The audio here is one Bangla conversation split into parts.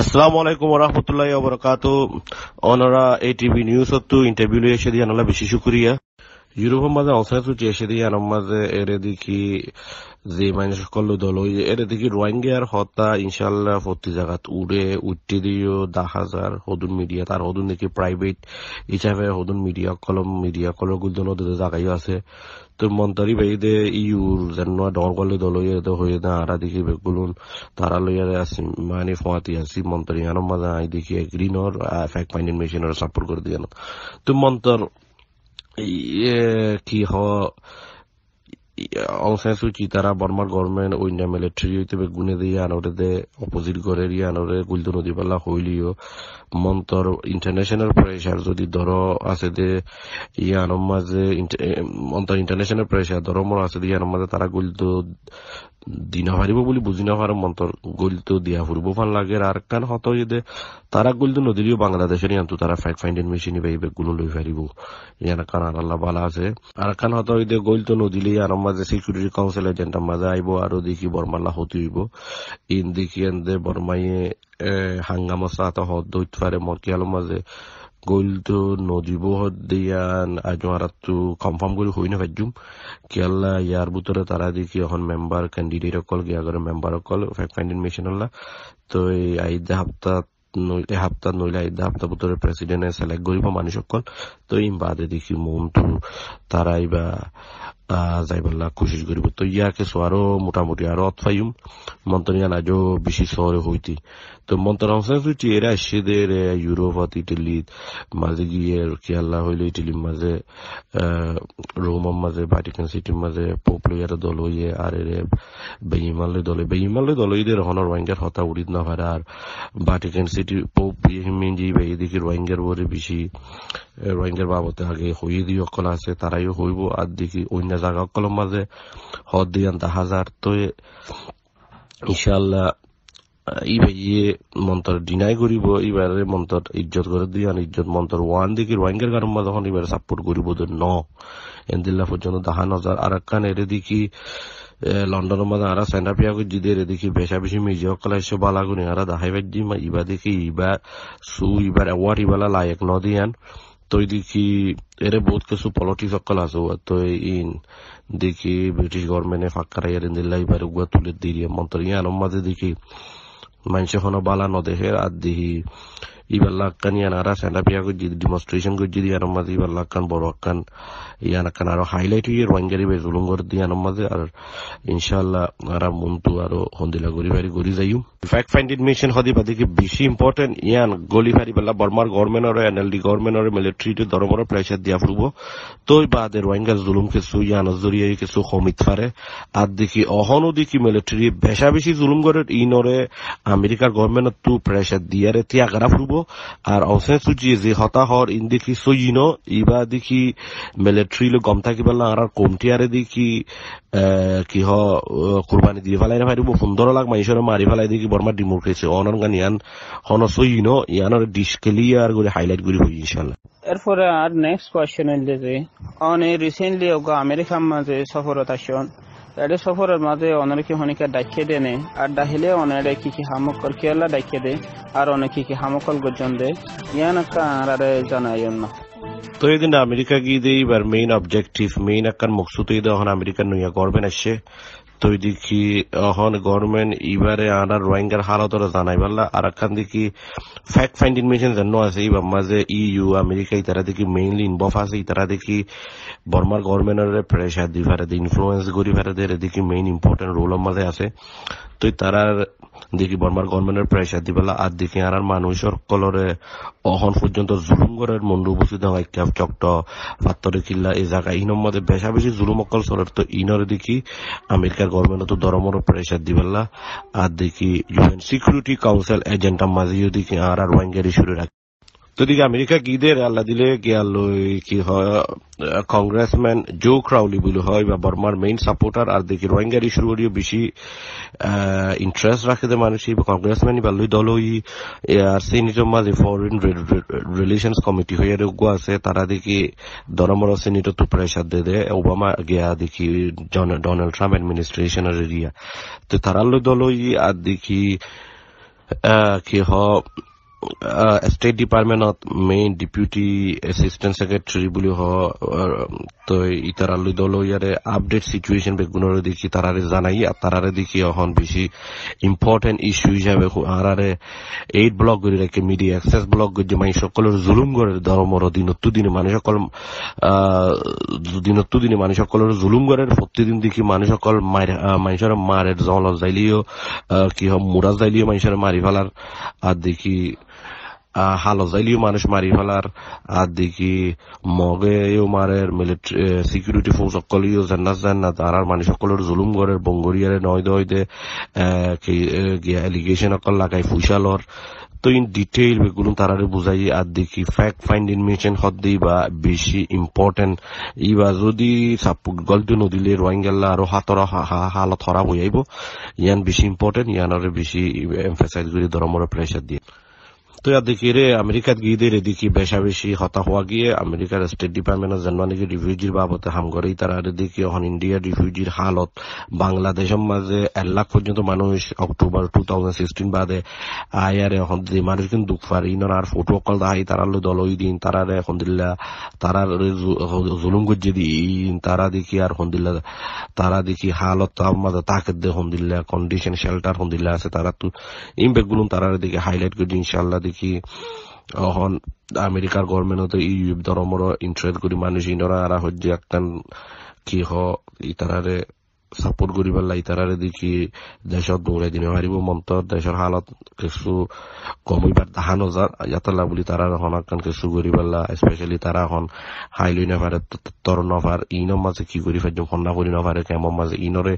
Assalamu alaikum warahmatullahi wabarakatuh. Onora ATV News to interview এসে দিয়ে আনালা বেশি শুকরিয়া। ইউরোপের মাঝে অবস্থান সুচি এসে দিয়ে আনার মাঝে এর দেখি যে মানুষ সকল দল এর দেখি রোহিঙ্গার হত্যা ইনশাল্লাহ প্রতি জায়গাত উঠতে দিও 10,000 হদুন মিডিয়া তার হদুন দেখি প্রাইভেট হিসাবে হদুন মিডিয়া কলম গুলো জায়গায় আছে। তো মন্তরি বাইদে ইউর যেন ডর করলে দল হয়ে না আরা দেখি বেগুলুন তারা লইয়ারে আসি মানে ফোয়াতি আসি মন্তরি আনম মাঝে আই দেখি গ্রিনর ফ্যাক্ট ফাইন্ডিং মেশিনের সাপোর্ট করে দিয়ে তো মন্তর কি হ অংশে সুচি তারা বর্মার গভর্নমেন্ট অন্য মিলিটারি হইতে গুনে দিয়ে আনরে দে অপোজিট করে দিয়ে আনরে গুলতো নদী পাল্লা হইলিও মন্তর ইন্টারন্যাশনাল প্রেসার যদি ধরো আছে দে আনম মাঝে মন্তর ইন্টারন্যাশনাল প্রেসার ধরো মর আছে দিয়ে আনম মাঝে তারা গুলতো দিনা পারিব বলে বুঝি না পারে মন্তর গলতো দিয়া ফুরব ফান লাগে আর কান হত দে তারা গলতো নদীও বাংলাদেশের আনতো তারা ফ্যাক্ট ফাইন্ডিং মেশিন পাইবে গুলো লই পারিব ইয়ানা কান আল্লাহ বালা আছে আর কান হত দে গলতো নদীলে আনম মাঝে সিকিউরিটি কাউন্সিল এজেন্ট মাঝে আইব আর দেখি বর্মাল্লা হতে হইব ইন দেখি এনদে বর্মাইয়ে হাঙ্গামা সাত হদ দইত পারে মরকিয়াল মাঝে গলতো নদী বহত দিয়ান আজ মারাত্তু কনফার্ম করে হই না ভাজুম কেলা ইয়ার ভিতরে তারা দেখি এখন মেম্বার ক্যান্ডিডেট অকল গিয়া করে মেম্বার অকল ফ্যাক্ট ফাইন্ডিং মেশিন হল্লা তো এই আইদা হাপ্তা নইলে আইদা হাপ্তা ভিতরে প্রেসিডেন্ট সিলেক্ট করিব মানুষ অকল তো ইম বাদে দেখি মনটু তারাই বা যাইবাল্লা কোশিশ করিব তো ইয়াকে আরো মোটামুটি আরো অতফাইম মন্তরিয়ান আজও বেশি শহরে হইতি তো মন্তর অংশে এরা এসেদের ইউরোপত ইটালি মাঝে গিয়ে খেয়াল্লা হইলে ইটালির মাঝে রোমার মাঝে ভাটিকান সিটির মাঝে পোপলিয়ার দল হইয়ে আর এর বেইমালে দল হইদের হনর রোহিঙ্গার হতা উড়িত না পারে আর ভাটিকান সিটি পোপ মেনজি বেই দেখি রোহিঙ্গার বরে বেশি রোহিঙ্গার বাবতে আগে হইয়ে দিয়ে অকল আছে তারাইও হইব আর দেখি অন্য জায়গা অকলের মাঝে হদ দিয়ান 10,000 তো ইনশাল্লাহ ইয়ে মন্তর ডিনাই করিব এবারে মন্তর ইজ্জত করে দিয়ান ইজ্জত মন্তর ওয়ান দেখি রোহিঙ্গার কারণ যখন এবারে সাপোর্ট করিব ন এন্দিল্লা পর্যন্ত 10,000 আর কান এর দেখি লন্ডনের মাঝে আরা সেন্টার পিয়া করে জিদের দেখি বেশা বেশি মিউজিক কলা এসে বালা গুনি আরা দাহাই বাজি ইবা দেখি ইবার অ্যাওয়ার্ড ইবালা লায়ক ন দিয়ান তো দেখি এর বহুত কিছু পলিটিক্স অকল আছে তো ইন দেখি ব্রিটিশ গভর্নমেন্টে ফাঁকা এন্দিল্লা এবার উয়া তুলে দিয়ে মন্তর ইয়ানোর মাঝে দেখি মানুষ এখনো বালা নদেহের আর দেখি ইবার লাক্কান ইয়ান আরা সেন্টার পিয়া করে ডিমনস্ট্রেশন করে যদি ইয়ানোর মাঝে ইবার লাক্কান বড় আক্কান ইয়ান আক্কান আরো হাইলাইট হইয়ে রোহিঙ্গারি বে জুলুম করে দিয়ে ইয়ানোর মাঝে আর ইনশাল্লাহ আরা মন্তু আরো হন্দিলা গড়ি যাইম ফ্যাক্ট ফাইন্ডিং মিশন হদি বা দেখি বেশি ইম্পর্টেন্ট ইয়ান গলি ফারি বেলা বর্মার গভর্নমেন্ট এনএলডি গভর্নমেন্ট প্রেসিডেন্ট ধরমর প্রেসার দিয়া ফুরব তোই বাদে রোহিঙ্গার জুলুম কিছু ইয়ানোর জরিয়ে কিছু কমিত পারে আর দেখি অহনো দেখি মিলিটারি বেশা বেশি জুলুম করে ইনরে আমেরিকার গভর্নমেন্ট তু প্রেসার দিয়ারে তিয়াগারা ফুরব আর অবশ্য সুচিয়ে যে হতা হর ইন দেখি সইনো ইবা দেখি মিলিটারি লোক গম থাকি বেলা আর কমটি আরে দেখি কি হ কুরবানি দিয়ে ফেলাই না পারিব 15 লাখ মানুষের মারি ফেলাই দেখি বর্মা ডেমোক্রেসি অনর গান ইয়ান হন সইনো ইয়ানোর ডিশ ক্লিয়ার করে হাইলাইট করে হই ইনশাআল্লাহ এরপরে আর নেক্সট কোয়েশ্চেন হইল যে অনে রিসেন্টলি ওগা আমেরিকার মাঝে সফরত আসন এর সফরের মাঝে অনেকে হনিকে ডাকিয়ে দেনে আর ডাহিলে অনেরে কি হামকল কেলা ডাকিয়ে দে আর অনেক কি হামকল গজন দে ইয়ান কারারে জানাই না তো এদিন আমেরিকা গিয়ে দেই এবার মেইন অবজেক্টিভ মেইন আকার মকসুদ এই এখন আমেরিকার নইয়া গভর্নমেন্ট আসছে তো দেখি এখন গভর্নমেন্ট এবারে আনার রোহিঙ্গার হালত জানাই পারলা আর একখান দেখি ফ্যাক্ট ফাইন্ডিং মেশিন জানো আছে এই মাঝে ইউ আমেরিকা তারা দেখি মেইনলি ইনভলভ আছে তারা দেখি বর্মার গভর্নমেন্টের প্রেসার দি পারে ইনফ্লুয়েন্স করি পারে দেখি মেইন ইম্পর্টেন্ট রোলের মাঝে আছে তো তারার দেখি বর্মার গভর্নমেন্টের প্রেসার দিবেলা আর দেখি আর মানুষের কলরে অহন পর্যন্ত জুলুম করার মন্ডু উপস্থিত হয় ক্যাপ চকট পাত্তরে কিল্লা এই জায়গা ইনর মধ্যে বেশা বেশি জুলুম অকল চলের তো ইনরে দেখি আমেরিকার গভর্নমেন্ট তো ধরমর প্রেসার দিবেলা আর দেখি ইউএন সিকিউরিটি কাউন্সিল এজেন্টার মাঝেও দেখি আর রোহিঙ্গার ইস্যুরে রাখি তো দেখি আমেরিকা গিদের আল্লাহ দিলে কি হয় কংগ্রেসম্যান জো ক্রাউলি বলে হয় বা বর্মার মেইন সাপোর্টার আর দেখি রোহিঙ্গার ইস্যুর করিও বেশি ইন্টারেস্ট রাখে দে মানুষ কংগ্রেসম্যান ভালোই দল আর সিনিটর মাঝে ফরেন রিলেশনস কমিটি হয়ে আছে তারা দেখি ধরমর সিনিটর তো প্রেসার দে ওবামা গিয়া দেখি ডোনাল্ড ট্রাম্প অ্যাডমিনিস্ট্রেশনের এরিয়া তো তারা দল আর দেখি কি হ স্টেট ডিপার্টমেন্টত মেইন ডেপুটি এসিস্ট্যান্ট সেক্রেটারি বুলি হ তো ইতারালু দল ইয়ারে আপডেট সিচুয়েশন বেগুনের দেখি তারারে জানাই আর তারারে দেখি এখন বেশি ইম্পর্টেন্ট ইস্যু হিসাবে আরারে 8 ব্লক করে রেখে মিডিয়া অ্যাক্সেস ব্লক করে মানুষ সকলের জুলুম করে ধর্মর দিনে মানুষ সকল দিনে মানুষ সকলের জুলুম করে প্রতিদিন দেখি মানুষ সকল মানুষের মারের জল যাইলিও কি হ মুরা যাইলিও মানুষের মারি ফেলার আর দেখি হালো যাইলিও মানুষ মারি ফেলার আর দেখি মগেও মারের মিলিটারি সিকিউরিটি ফোর্স সকলেও জান্নাত আর মানুষ সকলের জুলুম করে বঙ্গরিয়ারে নয় দে এলিগেশন অকল লাগাই ফুসালর তো ইন ডিটেইল বেগুলো তারারে বুঝাই আর দেখি ফ্যাক্ট ফাইন্ড ইনফরমেশন হদ্দি বা বেশি ইম্পর্টেন্ট ইবা যদি সাপোর্ট গলতি নদিলে রোহিঙ্গাল্লা আরো হাতরা হালত খারাপ হয়ে যাইব ইয়ান বেশি ইম্পর্টেন্ট ইয়ানরে বেশি এমফাসাইজ করে ধর্মর প্রেসার দিয়ে তো ইয়ার দেখি রে আমেরিকাত গিয়ে রে দেখি বেশি হতা হওয়া গিয়ে আমেরিকার স্টেট ডিপার্টমেন্টের জানবা নাকি রিফিউজির বাবদে হাম করে তারা দেখি এখন ইন্ডিয়ার রিফিউজির হালত বাংলাদেশের মাঝে 1 লাখ পর্যন্ত মানুষ অক্টোবর 2016 বাদে আয়ারে এখন মানুষ কিন্তু দুঃখ পারে ইনার আর ফটো কল দাহাই তারা দল ওই দিন তারা এখন দিল্লা তারা জুলুম গজ্জে দিন তারা দেখি আর হন্দিল্লা তারা দেখি হালত মাঝে তাকে দেখুন দিল্লা কন্ডিশন শেল্টার হন্দিল্লা আছে তারা তো ইম্প্যাক্ট গুলো তারা দেখি হাইলাইট করে ইনশাল্লাহ দেখি এখন আমেরিকার গভর্নমেন্ট ইউ ধর্মর ইন্টারেস্ট করি মানুষ ইনরা আর হচ্ছে একখান কি হ ইতারারে সাপোর্ট করি পারলা ইতারারে দেখি দেশত দৌড়াই দিনে হারিব মন্তর দেশের হালত কিছু কমিবার দাহানো যাতালা বলি তারা এখন একখান কিছু করি পারলা স্পেশালি তারা এখন হাইলই না পারে তর নফার ইনর মাঝে কি করি ফাইজ খন্না করি না পারে কেমন মাঝে ইনরে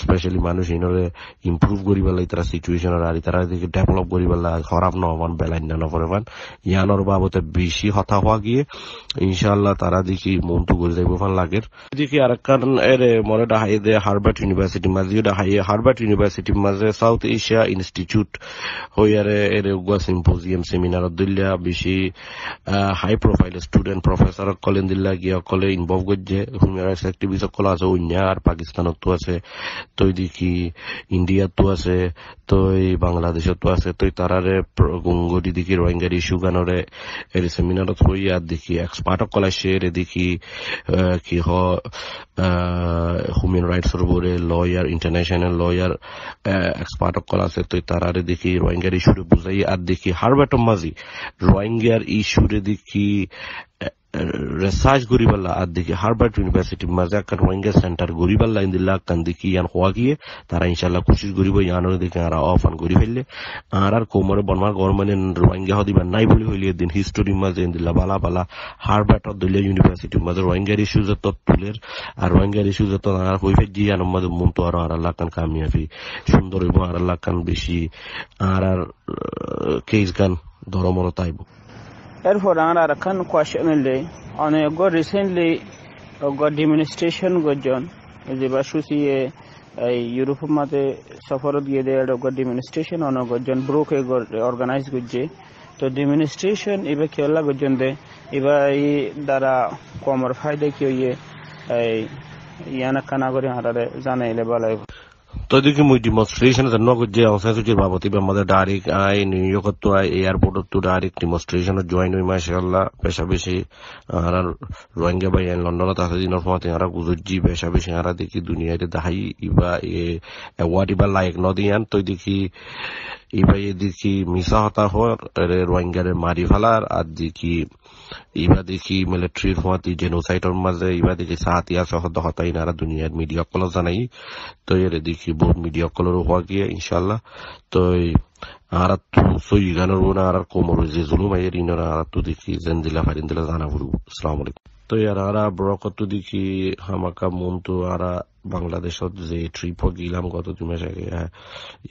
স্পেশালি মানুষ ইনরে ইম্প্রুভ করি পারলা ইতারা সিচুয়েশনের আর ইতারা দেখি ডেভেলপ করি পারলা খারাপ নহবান বেলাইন না নপরে পান ইয়ানোর বাবতে বেশি হতা হওয়া গিয়ে ইনশাল্লাহ তারা দেখি মনটু করে যাইব ফান লাগের দেখি আর একখান এর মনে ডাহাই দে হার্ভার্ড ইউনিভার্সিটি মাঝে ডাহাই হার্ভার্ড ইউনিভার্সিটির মাঝে সাউথ এশিয়া ইনস্টিটিউট হইয়ারে এর উগা সিম্পোজিয়াম সেমিনার দিল্লা বেশি হাই প্রোফাইল স্টুডেন্ট প্রফেসর কলেন দিল্লা গিয়া কলে ইনভলভ করছে হিউম্যান রাইটস অ্যাক্টিভিস্ট সকল আছে অন্যা আর পাকিস্তানত তো আছে তৈ দেখি ইন্ডিয়াত তো আছে তৈ বাংলাদেশত তো আছে তৈ তারারে গঙ্গটি দেখি রোহিঙ্গার ইস্যু গানরে এর সেমিনারত হইয়া দেখি এক্সপার্ট সকল আসে এর দেখি কি হ হিউম্যান রাইটস বলে লয়ার ইন্টারন্যাশনাল লয়ার এক্সপার্ট সকল আছে তৈ তারারে দেখি রোহিঙ্গার ইস্যুরে বুঝাই আর দেখি হারবাটম মাঝি রোহিঙ্গার ইস্যুরে দেখি রিসার্চ গরিবাল্লা আর দেখি হার্ভার্ড ইউনিভার্সিটির মাঝে একটা রোহিঙ্গা সেন্টার গরিবাল্লা ইন্দিল্লা কান দেখি ইয়ান হওয়া গিয়ে তারা ইনশাল্লাহ কোশিশ করিব ইয়ানোর দেখে আর অফান করি ফেললে আর কোমরে বর্মার গভর্নমেন্ট রোহিঙ্গা হদিবা নাই বলে হইলে দিন হিস্টোরির মাঝে ইন্দিল্লা বালা হার্ভার্ড দলীয় ইউনিভার্সিটির মাঝে রোহিঙ্গার ইস্যু যত তুলের আর রোহিঙ্গার ইস্যু যত আর হইফে জি আনোর মাঝে মন তো আর আল্লাহ কান কামিয়াবি সুন্দর হইব আর আল্লাহ কান বেশি আর কেস গান ধরমর তাইব এরপর আমরা আরেকখান কোয়েশ্চেন হইলে অনেক রিসেন্টলি ডেমনস্ট্রেশন গজন যেবা সুচিয়ে এই ইউরোপের মাঝে সফরত গিয়ে দেয় ডেমনস্ট্রেশন অনেক গজন ব্রোক অর্গানাইজ করছে তো ডেমনস্ট্রেশন এবার খেলা গজন দে এবার এই দ্বারা কমর ফায়দা কি হইয়ে এই ইয়ানা কানা করে হারারে জানাইলে ভালো তো দেখি মুই ডিমনস্ট্রেশন জানো যে অংশসূচির বাবতি আমাদের ডাইরেক্ট আই নিউ ইয়র্ক তো আই এয়ারপোর্ট তো ডাইরেক্ট ডিমনস্ট্রেশন জয়েন হই মাশাআল্লাহ পেশা বেশি আর রোহিঙ্গা ভাই লন্ডনত আছে দিনের সময় আর গুজজি পেশা বেশি আর দেখি দুনিয়াতে দাহাই ইবা অ্যাওয়ার্ড ইবা লাইক নদিয়ান তো দেখি ইবাই দেখি মিসা হতা হর রোহিঙ্গারে মারি ফেলার আর দেখি ইবা দেখি মিলিটারির হওয়াতে জেনোসাইডের মাঝে ইবা দেখি সাহাতিয়া সহদ হতাই না দুনিয়ার মিডিয়া কল জানাই তো এর দেখি বহুত মিডিয়া কলর হওয়া গিয়ে ইনশাল্লাহ তো আর সই গানের বোনা আর কোমর যে জুলুম আইয়ের ইনারা আর তো দেখি জেন্দিলা ফারিন্দিলা জানা পড়ব আসসালামু আলাইকুম তো আর ব্রকত দেখি হামাকা মন তো আর বাংলাদেশত যে ট্রিপ গিলাম গত 2 মাস আগে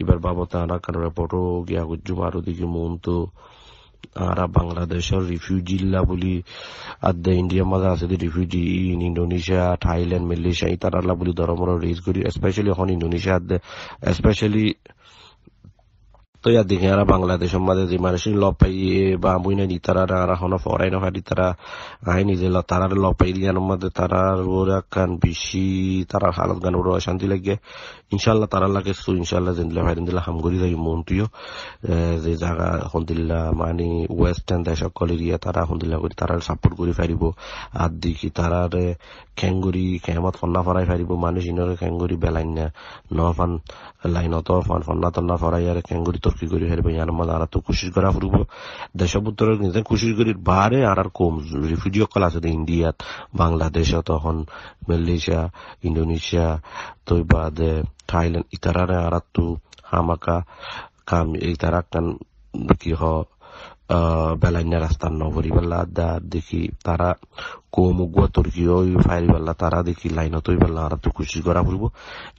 এবার বাবতা আর কারো রিপোর্টও গিয়া গুজুম আরো দেখি মন তো আর বাংলাদেশের রিফিউজিল্লা বলি আদা ইন্ডিয়ার মাঝে আছে refugee in Indonesia Thailand Malaysia ইতারাল্লা বলি ধর্মর রেজ করি স্পেশালি এখন ইন্দোনেশিয়া স্পেশালি তো ইয়া দেখে আর বাংলাদেশের মাঝে যে মানুষের লপাইয়ে বা বইনা দি তারা আর এখনো ফরাই না হারি তারা আইনি যে তারার লপাই দিয়ানোর মধ্যে তারা ওরা কান বেশি তারা হালত গান ওরা শান্তি লাগে ইনশাল্লাহ তারা লাগে সু ইনশাল্লাহ জিন্দলা ভাই দিলা হামগরি যাই মন তুইও যে জায়গা হন্দিল্লা মানে ওয়েস্টার্ন দেশ সকল এরিয়া তারা হন্দিল্লা করি তারা সাপোর্ট করে ফারিব আর দেখি তারারে খেঙ্গুরি খেমত ফন্না ফরাই ফারিব মানুষ ইনরে খেঙ্গুরি বেলাইন না নফান লাইনত ফান ফন্না তন্না ফরাই আর খেঙ্গুরি তর্কি করে ফারিব ইয়ার মধ্যে আর তো খুশি করা ফুরব দেশপুত্র নিজে খুশি করি বারে আর কম রিফিউজি কল আছে ইন্ডিয়াত বাংলাদেশ তখন মালয়েশিয়া ইন্দোনেশিয়া তো বাদে থাইল্যান্ড ইতারারে আর তো হামাকা কাম ইতারা কান কি হ বেলাইনা রাস্তার নগরী বেলা দা দেখি তারা কমুগুয়া তুর্কিও ফাইরি বেলা তারা দেখি লাইনতই বেলা আর তো খুশি করা ফুরব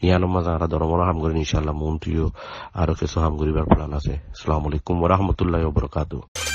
ইয়ানোর মাঝে আর ধর্মরা হাম করি ইনশাল্লাহ মন্ত্রীও আরো কিছু হাম করিবার প্ল্যান আছে। আসসালামু আলাইকুম ওয়া রাহমাতুল্লাহি ওয়া বারাকাতুহু।